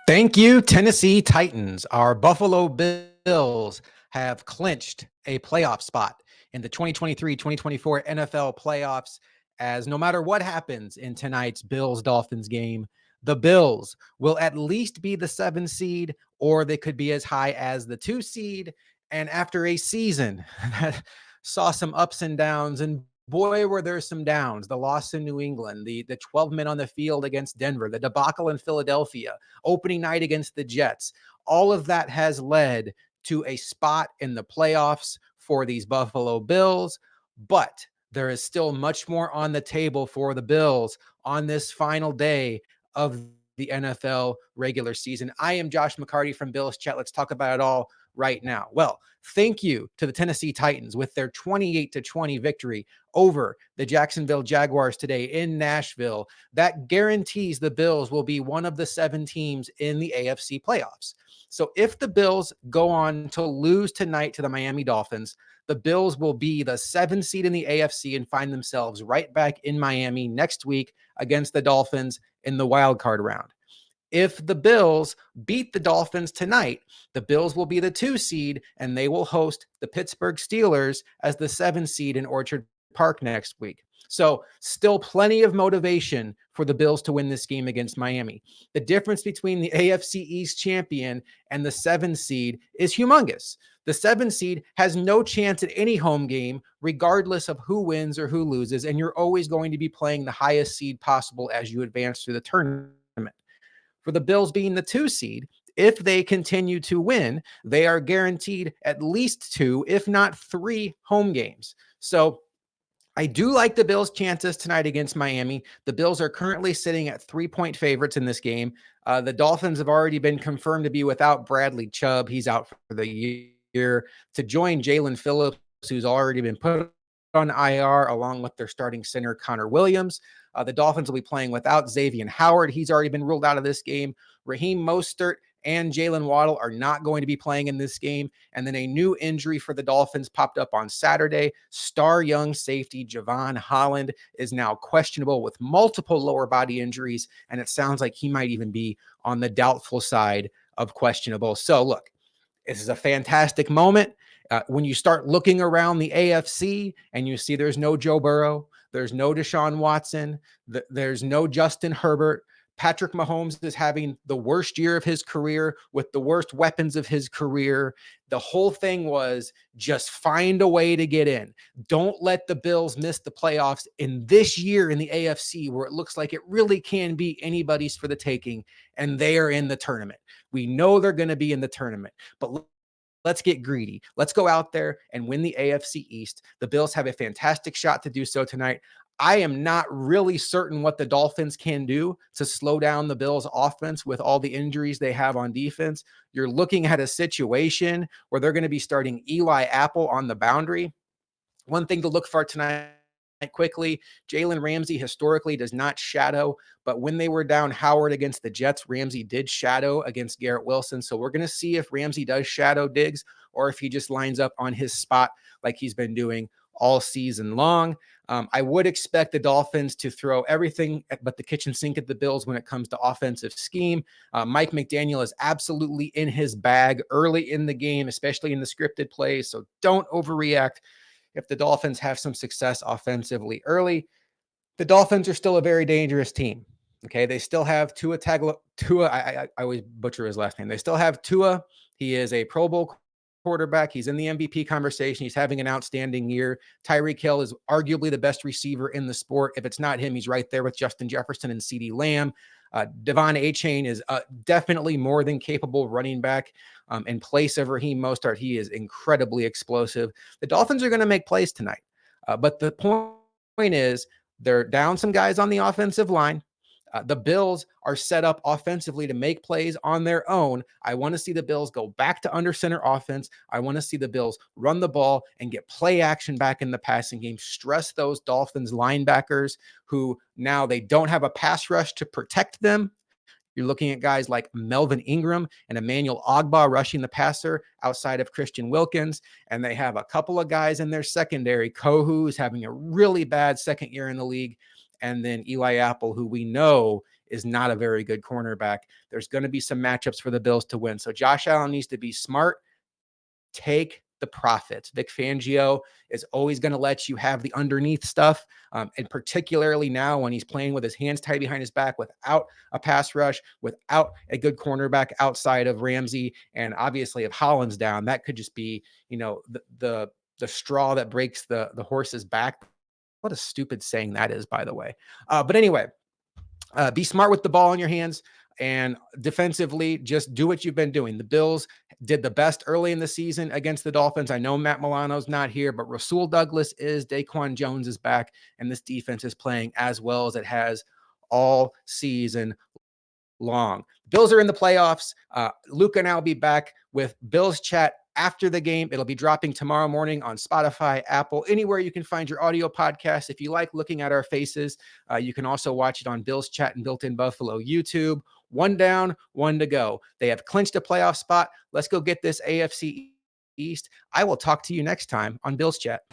Thank you, Tennessee Titans. Our Buffalo Bills have clinched a playoff spot in the 2023-2024 NFL playoffs, as no matter what happens in tonight's Bills-Dolphins game, the Bills will at least be the 7 seed, or they could be as high as the 2 seed. And after a season that saw some ups and downs, and boy, were there some downs. The loss in New England, the 12 men on the field against Denver, the debacle in Philadelphia, opening night against the Jets. All of that has led to a spot in the playoffs for these Buffalo Bills, but there is still much more on the table for the Bills on this final day of the NFL regular season. I am Josh McCarty from Bills Chat. Let's talk about it all right now. Well, thank you to the Tennessee Titans with their 28-20 victory over the Jacksonville Jaguars today in Nashville. That guarantees the Bills will be one of the 7 teams in the AFC playoffs. So if the Bills go on to lose tonight to the Miami Dolphins, the Bills will be the 7 seed in the AFC and find themselves right back in Miami next week against the Dolphins in the wild card round. If the Bills beat the Dolphins tonight, the Bills will be the 2 seed and they will host the Pittsburgh Steelers as the 7 seed in Orchard Park next week. So still plenty of motivation for the Bills to win this game against Miami. The difference between the AFC East champion and the 7 seed is humongous. The 7 seed has no chance at any home game, regardless of who wins or who loses, and you're always going to be playing the highest seed possible as you advance through the tournament. For the Bills being the 2 seed, if they continue to win, they are guaranteed at least 2, if not 3 home games. So I do like the Bills' chances tonight against Miami. The Bills are currently sitting at 3-point favorites in this game. The Dolphins have already been confirmed to be without Bradley Chubb. He's out for the year. To join Jalen Phillips, who's already been put on IR, along with their starting center, Connor Williams. The Dolphins will be playing without Xavier Howard. He's already been ruled out of this game. Raheem Mostert and Jalen Waddle are not going to be playing in this game. And then a new injury for the Dolphins popped up on Saturday. Star young safety Javon Holland is now questionable with multiple lower body injuries, and it sounds like he might even be on the doubtful side of questionable. So look, this is a fantastic moment. When you start looking around the AFC and you see there's no Joe Burrow, there's no Deshaun Watson, there's no Justin Herbert. Patrick Mahomes is having the worst year of his career with the worst weapons of his career. The whole thing was just find a way to get in. Don't let the Bills miss the playoffs in this year in the AFC, where it looks like it really can be anybody's for the taking, and they are in the tournament. We know they're going to be in the tournament, but let's get greedy. Let's go out there and win the AFC East. The Bills have a fantastic shot to do so tonight. I am not really certain what the Dolphins can do to slow down the Bills' offense with all the injuries they have on defense. You're looking at a situation where they're going to be starting Eli Apple on the boundary. One thing to look for tonight quickly, Jalen Ramsey historically does not shadow, but when they were down Howard against the Jets, Ramsey did shadow against Garrett Wilson. So we're going to see if Ramsey does shadow Diggs or if he just lines up on his spot like he's been doing all season long. I would expect the Dolphins to throw everything but the kitchen sink at the Bills when it comes to offensive scheme. Mike McDaniel is absolutely in his bag early in the game, especially in the scripted plays. So don't overreact if the Dolphins have some success offensively early. The Dolphins are still a very dangerous team. Okay, they still have Tua. I always butcher his last name. They still have Tua. He is a Pro Bowl quarterback. He's in the MVP conversation. He's having an outstanding year. Tyreek Hill is arguably the best receiver in the sport. If it's not him, he's right there with Justin Jefferson and CeeDee Lamb. Devon Achane is definitely more than capable running back in place of Raheem Mostert. He is incredibly explosive. The Dolphins are going to make plays tonight. But the point is, they're down some guys on the offensive line. The Bills are set up offensively to make plays on their own. I want to see the Bills go back to under center offense. I want to see the Bills run the ball and get play action back in the passing game. Stress those Dolphins linebackers who now they don't have a pass rush to protect them. You're looking at guys like Melvin Ingram and Emmanuel Ogbah rushing the passer outside of Christian Wilkins. And they have a couple of guys in their secondary. Kohu is having a really bad second year in the league. And then Eli Apple, who we know is not a very good cornerback. There's going to be some matchups for the Bills to win. So Josh Allen needs to be smart, take the profits. Vic Fangio is always going to let you have the underneath stuff. And particularly now when he's playing with his hands tied behind his back without a pass rush, without a good cornerback outside of Ramsey. And obviously if Holland's down, that could just be, the straw that breaks the horse's back. What a stupid saying that is, by the way. But anyway, be smart with the ball in your hands, and defensively, just do what you've been doing. The Bills did the best early in the season against the Dolphins. I know Matt Milano's not here, but Rasul Douglas is, Daquan Jones is back, and this defense is playing as well as it has all season long. Bills are in the playoffs. Luke and I will be back with Bills Chat after the game. It'll be dropping tomorrow morning on Spotify, Apple, anywhere you can find your audio podcast. If you like looking at our faces, you can also watch it on Bills Chat and Built in Buffalo YouTube. 1 down, 1 to go. They have clinched a playoff spot. Let's go get this AFC East. I will talk to you next time on Bills Chat.